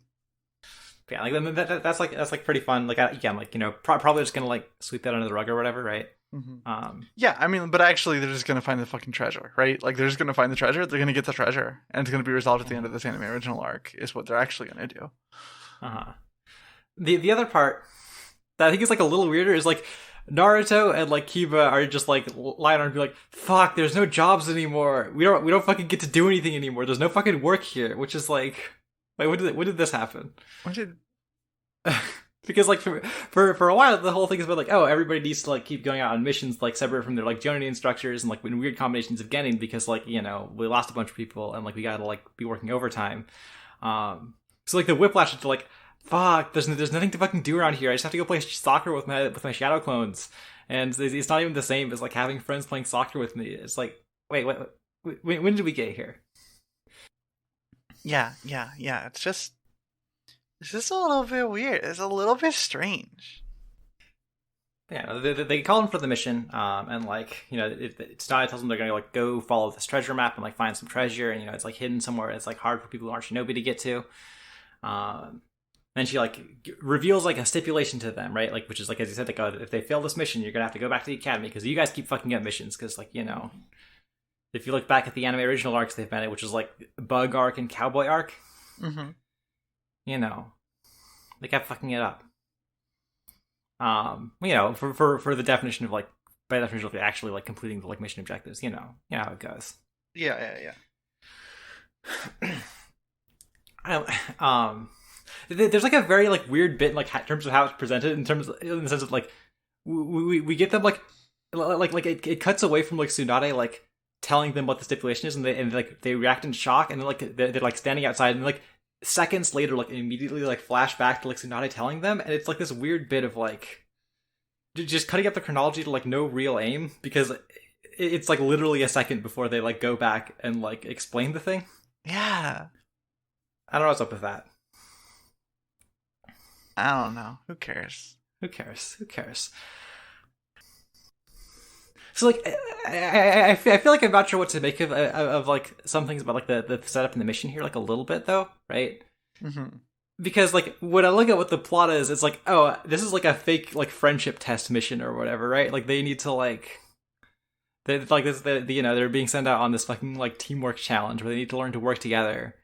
Yeah, like that's like pretty fun. Like again, like probably just gonna like sweep that under the rug or whatever, right? Mm-hmm. Yeah, I mean, but actually, they're just gonna find the fucking treasure, right? Like they're just gonna find the treasure. They're gonna get the treasure, and it's gonna be resolved at the end of this anime original arc. Is what they're actually gonna do. The other part that I think is like a little weirder is like Naruto and like Kiba are just like lying on and be like, fuck, there's no jobs anymore. We don't fucking get to do anything anymore. There's no fucking work here, which is like when did this happen? When did Because like for a while the whole thing has been like, oh, everybody needs to like keep going out on missions like separate from their like Jonin instructors and like in weird combinations of Genin because like, you know, we lost a bunch of people and like we gotta like be working overtime. So like the whiplash is like, fuck, there's nothing to fucking do around here. I just have to go play soccer with my shadow clones, and it's not even the same as like having friends playing soccer with me. It's like, wait, when did we get here? Yeah. It's just a little bit weird. It's a little bit strange. Yeah, they call him for the mission, and like, you know, Tsunade tells them they're gonna like go follow this treasure map and like find some treasure, and you know it's like hidden somewhere. It's like hard for people who aren't shinobi to get to. Then she like reveals like a stipulation to them, right? Like, which is like, as you said, like, if they fail this mission, you're gonna have to go back to the academy because you guys keep fucking up missions. Because like, you know, if you look back at the anime original arcs they've been in, which is like Bug arc and Cowboy arc, you know, they kept fucking it up. You know, for the definition of like, by definition of actually like completing the like mission objectives, you know how it goes. Yeah. There's like a very like weird bit in like in terms of how it's presented in the sense of like we get them like it cuts away from like Tsunade like telling them what the stipulation is, and they react in shock, and then like they're like standing outside, and like seconds later like immediately like flash back to like Tsunade telling them, and it's like this weird bit of like just cutting up the chronology to like no real aim, because it's like literally a second before they like go back and like explain the thing. Yeah. I don't know what's up with that. I don't know. Who cares? So like, I feel like I'm not sure what to make of like some things about like the setup and the mission here, like a little bit though, right? Mm-hmm. Because like when I look at what the plot is, it's like, oh, this is like a fake like friendship test mission or whatever, right? Like they need to like, you know, they're being sent out on this fucking like teamwork challenge where they need to learn to work together.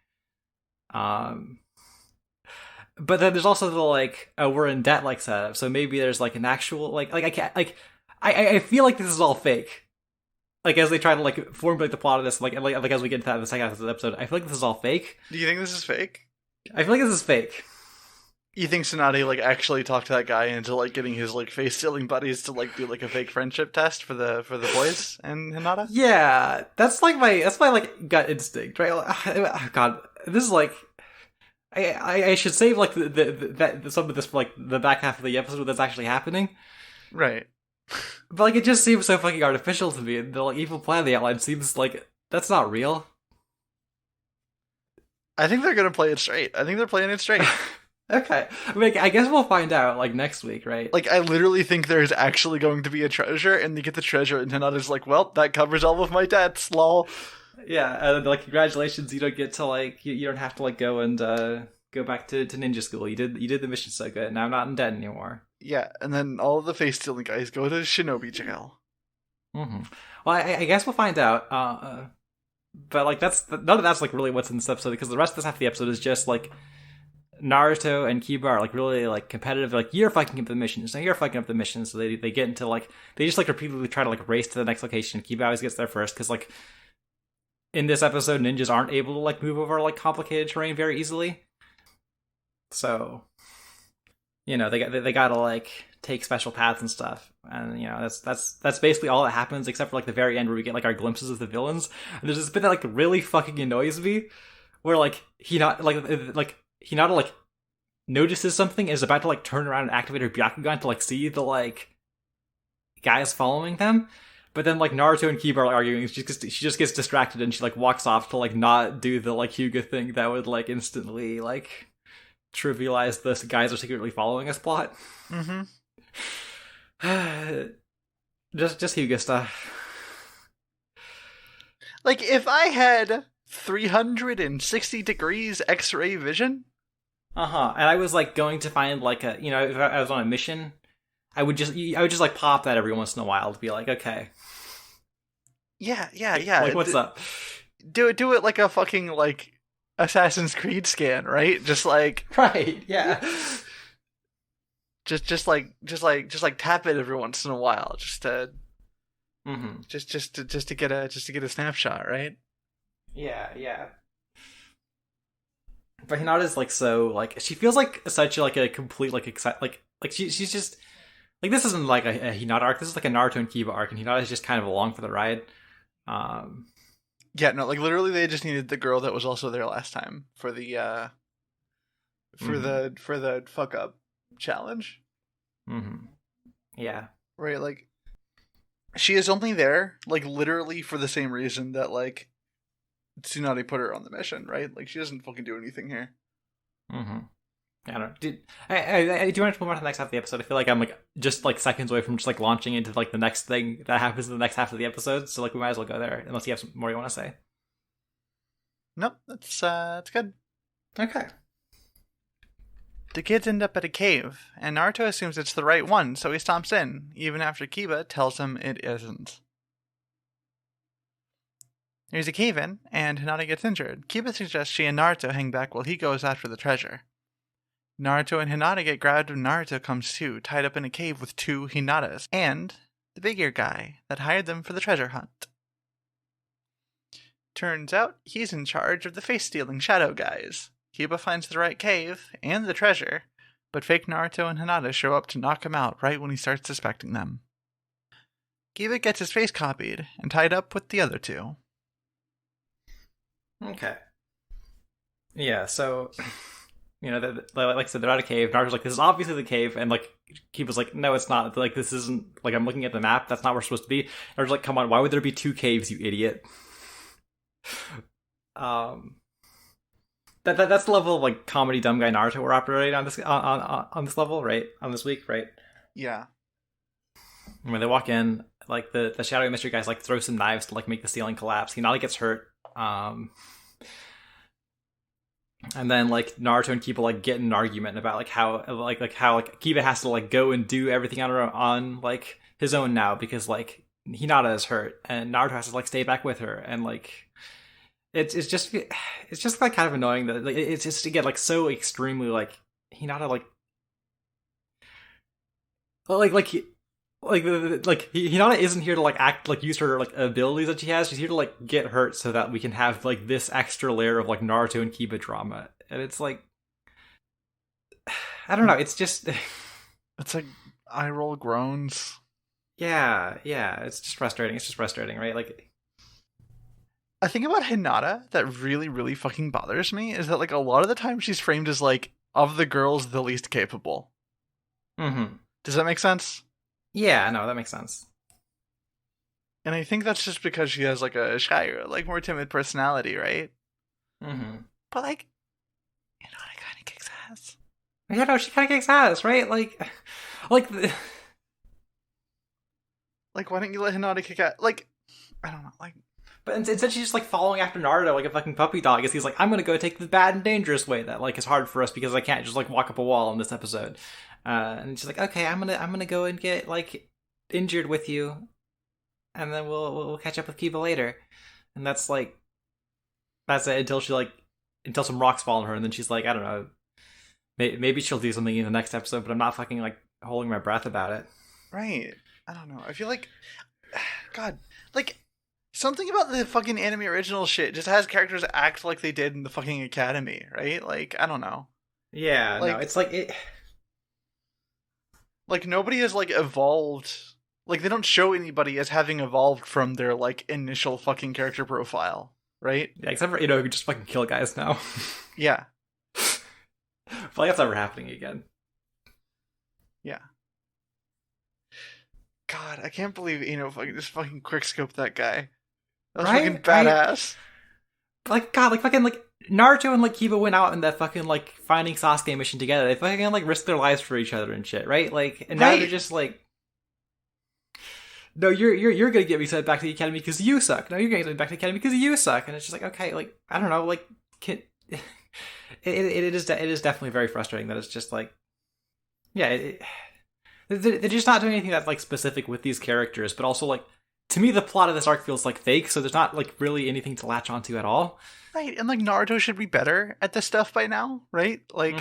But then there's also the like, oh, we're in debt like setup, so maybe there's like an actual like I can't like I feel like this is all fake. Like as they try to like formulate the plot of this, like as we get into that in the second half of the episode, I feel like this is all fake. Do you think this is fake? I feel like this is fake. You think Tsunade like actually talked that guy into like getting his like face stealing buddies to like do like a fake friendship test for the boys and Hinata? Yeah, that's my like gut instinct, right? Oh, God, this is like. I should save like some of this for like the back half of the episode that's actually happening, right? But like it just seems so fucking artificial to me. The like evil plan of the outline seems like that's not real. I think they're gonna play it straight. I think they're playing it straight. Okay, I mean, I guess we'll find out like next week, right? Like I literally think there's actually going to be a treasure, and they get the treasure, and Hinata's like, "Well, that covers all of my debts." Lol. Yeah, and like congratulations, you don't get to like you don't have to like go and go back to ninja school. You did the mission so good. Now I'm not in debt anymore. Yeah, and then all of the face stealing guys go to shinobi jail. Mm-hmm. Well, I guess we'll find out. But like none of that's like really what's in this episode, because the rest of this half of the episode is just like Naruto and Kiba are like really like competitive. Like you're fucking up the mission, so you're fucking up the mission. So they get into like they just like repeatedly try to like race to the next location. Kiba always gets there first because like. In this episode, ninjas aren't able to like move over like complicated terrain very easily, so you know they gotta like take special paths and stuff, and you know that's basically all that happens, except for like the very end where we get like our glimpses of the villains. And there's this bit that like really fucking annoys me, where like Hinata like notices something and is about to like turn around and activate her Byakugan to like see the like guys following them. But then, like, Naruto and Kiba are arguing, she just gets distracted and she, like, walks off to, like, not do the, like, Hyuga thing that would, like, instantly, like, trivialize this guys are secretly following us plot. Mm-hmm. just Hyuga stuff. Like, if I had 360 degrees X-ray vision... Uh-huh, and I was, like, going to find, like, if I was on a mission... I would just like pop that every once in a while to be like, okay. Yeah. Like, what's up? Do it like a fucking like Assassin's Creed scan, right? Just like right, yeah. Just like tap it every once in a while, just to just to get a snapshot, right? Yeah. But Hinata's like so like she feels like such like a complete like she's just like this isn't like a Hinata arc. This is like a Naruto and Kiba arc, and Hinata's just kind of along for the ride. Yeah, no, like literally, they just needed the girl that was also there last time for the for the fuck up challenge. Yeah, right. Like she is only there like literally for the same reason that like Tsunade put her on the mission, right? Like she doesn't fucking do anything here. I don't know. I do want to move on to the next half of the episode. I feel like I'm like just like seconds away from just like launching into like the next thing that happens in the next half of the episode. So like we might as well go there unless you have some more you want to say. Nope, that's good. Okay. The kids end up at a cave, and Naruto assumes it's the right one, so he stomps in, even after Kiba tells him it isn't. There's a cave-in, and Hinata gets injured. Kiba suggests she and Naruto hang back while he goes after the treasure. Naruto and Hinata get grabbed when Naruto comes too, tied up in a cave with two Hinatas, and the big ear guy that hired them for the treasure hunt. Turns out he's in charge of the face-stealing shadow guys. Kiba finds the right cave and the treasure, but fake Naruto and Hinata show up to knock him out right when he starts suspecting them. Kiba gets his face copied and tied up with the other two. Okay. Yeah, so, you know, like I said, they're at a cave. Naruto's like, this is obviously the cave, and like, Kiba's like, no, it's not. Like, this isn't, like, I'm looking at the map, that's not where we're supposed to be. Naruto's like, come on, why would there be two caves, you idiot? That's the level of like comedy dumb guy Naruto we're operating on this on this level, right? On this week, right? Yeah. And when they walk in, like the shadowy mystery guys like throw some knives to like make the ceiling collapse. Hinata gets hurt. And then like Naruto and Kiba like get in an argument about like how Kiba has to like go and do everything on like his own now because like Hinata is hurt and Naruto has to like stay back with her and like it's just like kind of annoying that like, it's just to get like so extremely like Hinata Hinata isn't here to like act like use her like abilities that she has. She's here to like get hurt so that we can have like this extra layer of like Naruto and Kiba drama. And it's like I don't know. It's just it's like eye roll groans. Yeah. It's just frustrating. Right? Like a thing about Hinata that really, really fucking bothers me is that like a lot of the time she's framed as like of the girls the least capable. Does that make sense? Yeah, no, that makes sense. And I think that's just because she has like a shyer, like more timid personality, right? But like, Hinata kind of kicks ass. Yeah, no, she kind of kicks ass, right? Like why don't you let Hinata kick ass? Like, I don't know, like. But instead she's just like following after Naruto like a fucking puppy dog as he's like, I'm gonna go take the bad and dangerous way that like is hard for us because I can't just like walk up a wall in this episode. And she's like, okay, I'm gonna go and get like injured with you, and then we'll catch up with Kiba later. And that's it until some rocks fall on her, and then she's like, I don't know, maybe she'll do something in the next episode, but I'm not fucking like holding my breath about it. Right? I don't know. I feel like, God, like. Something about the fucking anime original shit just has characters act like they did in the fucking academy, right? Like, I don't know. Yeah, like, no, it's like it. Like, nobody has, like, evolved. Like, they don't show anybody as having evolved from their, like, initial fucking character profile, right? Yeah, except for, who just fucking kill guys now. Yeah. But like, that's never happening again. Yeah. God, I can't believe, just fucking quickscope that guy. That was fucking badass. Like, God, like, fucking, like, Naruto and, like, Kiba went out in that fucking, like, finding Sasuke mission together. They fucking, like, risked their lives for each other and shit, right? Like, and now they're just, like, no, you're gonna get me sent back to the academy because you suck. No, you're gonna get me back to the academy because you suck. And it's just like, okay, like, I don't know, like, it is definitely very frustrating that it's just, like, yeah, they're just not doing anything that's, like, specific with these characters, but also, like, to me, the plot of this arc feels like fake, so there's not like really anything to latch onto at all. Right, and like Naruto should be better at this stuff by now, right? Like,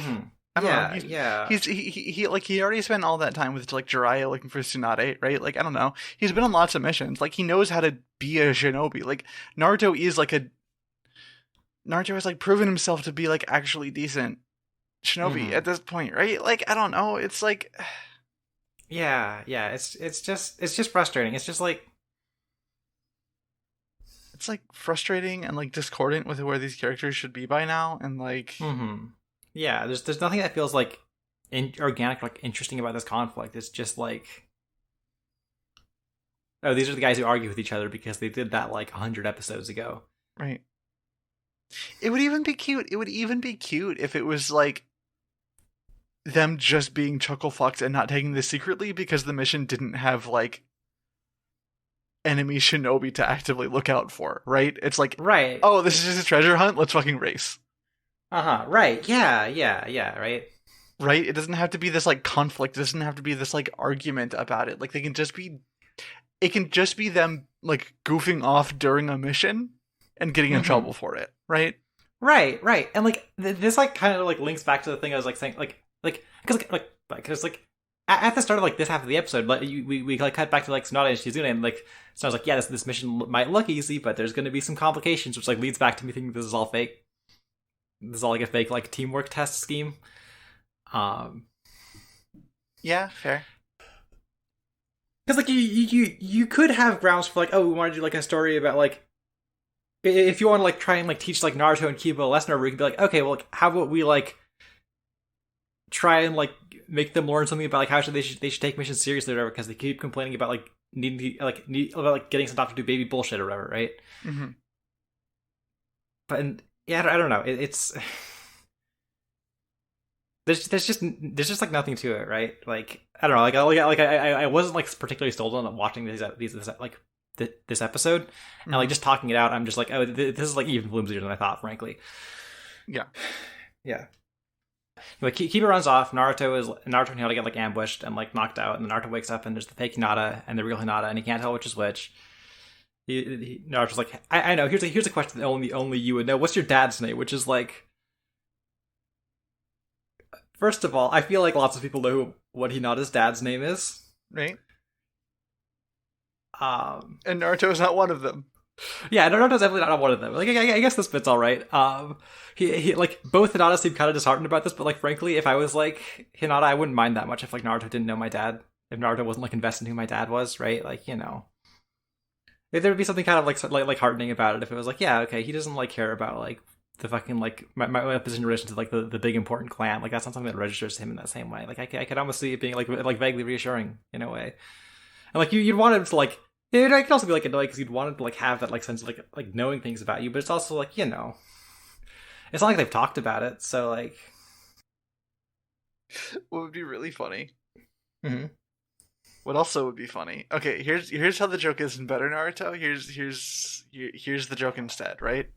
I don't know. Yeah. He like he already spent all that time with like Jiraiya looking for Tsunade, right? Like I don't know. He's been on lots of missions. Like he knows how to be a shinobi. Like Naruto has like proven himself to be like actually decent shinobi at this point, right? Like I don't know. It's like yeah. It's just frustrating. It's just like it's like frustrating and like discordant with where these characters should be by now, and like yeah. There's nothing that feels like organic, like interesting about this conflict. It's just like, oh, these are the guys who argue with each other because they did that like 100 episodes ago, right? It would even be cute. It would even be cute if it was like them just being chuckle fucked and not taking this secretly because the mission didn't have like enemy shinobi to actively look out for, right? It's like, right. Oh, this is just a treasure hunt. Let's fucking race. Right. Yeah. Right. Right. It doesn't have to be this like conflict. It doesn't have to be this like argument about it. Like it can just be them like goofing off during a mission and getting in trouble for it. Right. Right. And like this like kind of like links back to the thing I was like saying because like at the start of like this half of the episode, like we like cut back to like Tsunade and Shizune, and like so I was like, yeah, this mission might look easy, but there's going to be some complications, which like leads back to me thinking this is all fake. This is all like a fake like teamwork test scheme. Yeah, fair. Because like you could have grounds for like, oh, we want to do like a story about like, if you want to like try and like teach like Naruto and Kiba a lesson, or we could be like, okay, well, like, how about we like try and like make them learn something about like how they should take missions seriously or whatever, because they keep complaining about like about like getting sent off to do baby bullshit or whatever, right? But I don't know. It's there's just like nothing to it, right? Like I don't know. Like I wasn't like particularly sold on watching this episode, and like just talking it out, I'm just like, oh, this is like even flimsier than I thought, frankly. Yeah. Like Kiba runs off. Naruto and Hinata get like ambushed and like knocked out, and then Naruto wakes up and there's the fake Hinata and the real Hinata, and he can't tell which is which. Naruto's like, I know. Here's a question that only you would know. What's your dad's name? Which is like, first of all, I feel like lots of people know what Hinata's dad's name is, right? And Naruto is not one of them. Yeah, Naruto's definitely not one of them. Like, I guess this bit's all right. He like both Hinata seem kind of disheartened about this, but like frankly, if I was like Hinata, I wouldn't mind that much if like Naruto didn't know my dad. If Naruto wasn't like invested in who my dad was, right? Like, you know, if there would be something kind of like heartening about it. If it was like, yeah, okay, he doesn't like care about like the fucking like my position in relation to like the big important clan. Like that's not something that registers to him in that same way. Like I could almost see it being like vaguely reassuring in a way, and like you'd want him to like. It could also be like annoying because you'd want to like have that like sense of like knowing things about you, but it's also like, you know, it's not like they've talked about it, so like, what would be really funny? What also would be funny? Okay, here's how the joke is in Better Naruto. Here's the joke instead, right?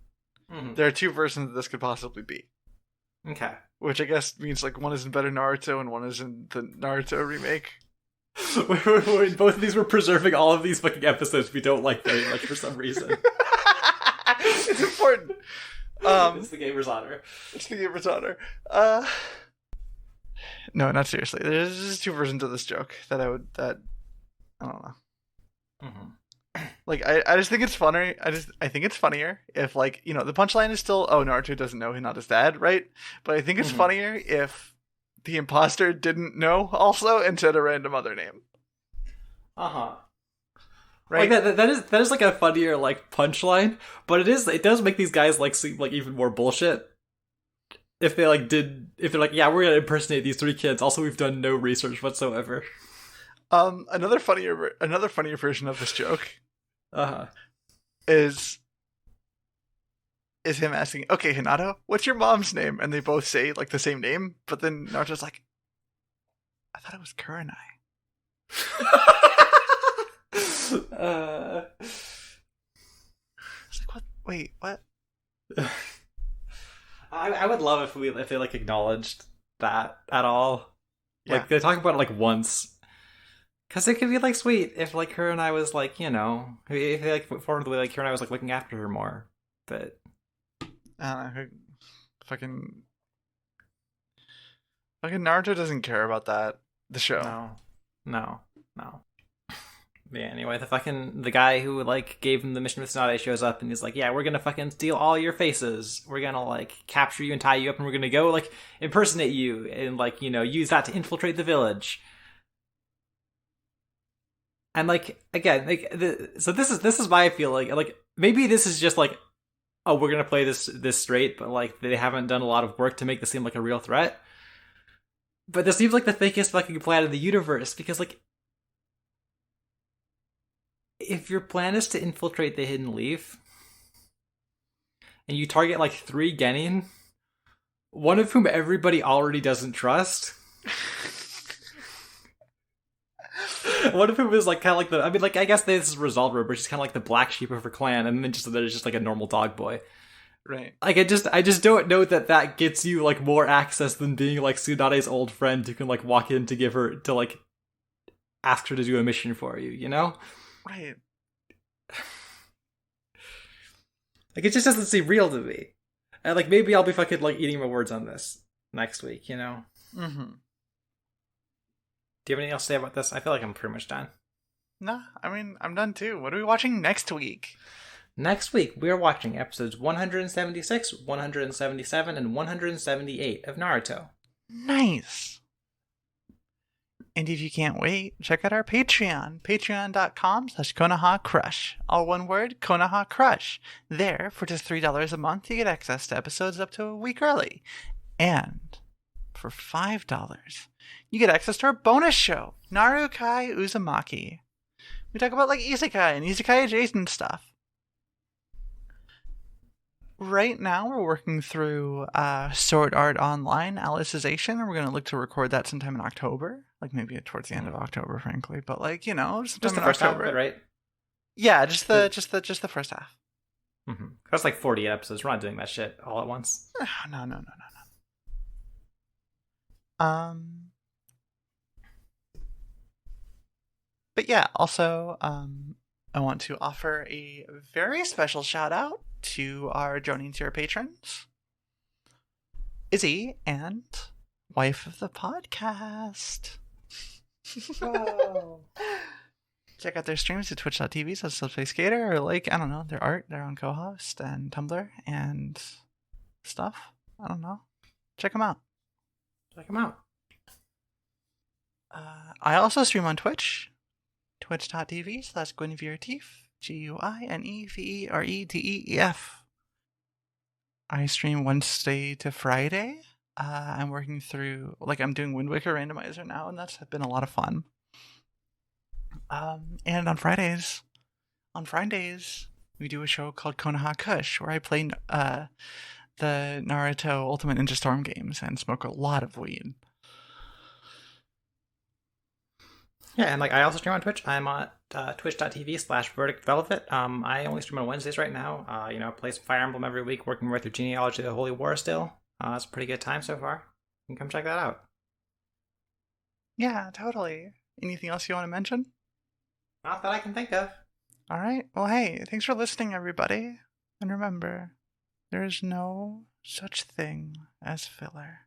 There are two versions that this could possibly be. Okay, which I guess means like one is in Better Naruto and one is in the Naruto remake. Both of these were preserving all of these fucking episodes we don't like very much for some reason. It's important. It's the gamer's honor. It's the gamer's honor. No, not seriously. There's just two versions of this joke that I don't know. Like I just think it's funner. I think it's funnier if like, you know, the punchline is still, oh, Naruto doesn't know Hinata's dad, right? But I think it's funnier if the imposter didn't know also and said a random other name. Right. Like that is like a funnier like punchline, but it does make these guys like seem like even more bullshit. If they're like, yeah, we're gonna impersonate these three kids. Also, we've done no research whatsoever. Another funnier version of this joke. Is him asking, okay, Hinata, what's your mom's name? And they both say like the same name, but then Naruto's like, I thought it was Kurenai. It's like, what? Wait, what? I would love if they like acknowledged that at all. Yeah. Like they talk about it like once. Because it could be like sweet if like Kurenai was like, you know, if they like formed the way like Kurenai was like looking after her more. But I don't know, fucking Fucking Naruto doesn't care about that. The show. No. Yeah, anyway, the guy who like gave him the mission with Tsunade shows up and he's like, yeah, we're gonna fucking steal all your faces. We're gonna like capture you and tie you up and we're gonna go like impersonate you and like, you know, use that to infiltrate the village. And like again, like so this is why I feel like maybe this is just like, oh, we're gonna play this straight, but like they haven't done a lot of work to make this seem like a real threat. But this seems like the fakest fucking plan in the universe because like, if your plan is to infiltrate the Hidden Leaf, and you target like 3 Genin, one of whom everybody already doesn't trust. One of whom is like kind of like the. I mean, like I guess this is Resolver, but she's kind of like the black sheep of her clan, and then just there's just like a normal dog boy. Right. Like I just don't know that gets you like more access than being like Tsunade's old friend who can like walk in to give her to like ask her to do a mission for you. You know. Right. Like it just doesn't seem real to me. And like maybe I'll be fucking like eating my words on this next week, you know? Mm-hmm. Do you have anything else to say about this? I feel like I'm pretty much done. Nah, I mean, I'm done too. What are we watching next week? Next week, we are watching episodes 176, 177, and 178 of Naruto. Nice. And if you can't wait, check out our Patreon. Patreon.com/Konoha Crush. All one word, Konoha Crush. There, for just $3 a month, you get access to episodes up to a week early. And for $5, you get access to our bonus show, Narukai Uzumaki. We talk about like isekai and isekai adjacent stuff. Right now, we're working through Sword Art Online, Alicization, and we're going to look to record that sometime in October. Like, maybe towards the end of October, frankly. But, like, you know, sometime Just the in first half October. of it, right? Yeah, just the first half. Mm-hmm. That's like 40 episodes. We're not doing that shit all at once. No. But yeah, also, I want to offer a very special shout out to our Joining Tier patrons, Izzy and wife of the podcast. Oh. Check out their streams at twitch.tv/SubspaceSkater, or like, I don't know, their art, their own co-host and Tumblr and stuff. I don't know. Check them out. I also stream on Twitch. Twitch.tv/GuinevereTeef. GuinevereTeef. I stream Wednesday to Friday. I'm working through, like, I'm doing Wind Waker Randomizer now, and that's been a lot of fun. And on Fridays, we do a show called Konoha Kush, where I play the Naruto Ultimate Ninja Storm games and smoke a lot of weed. Yeah, and like I also stream on Twitch. I'm on twitch.tv/VerdictVelvet. I only stream on Wednesdays right now. You know, play some Fire Emblem every week, working my way through Genealogy of the Holy War still. It's a pretty good time so far. You can come check that out. Yeah, totally. Anything else you want to mention? Not that I can think of. All right. Well, hey, thanks for listening, everybody. And remember, there is no such thing as filler.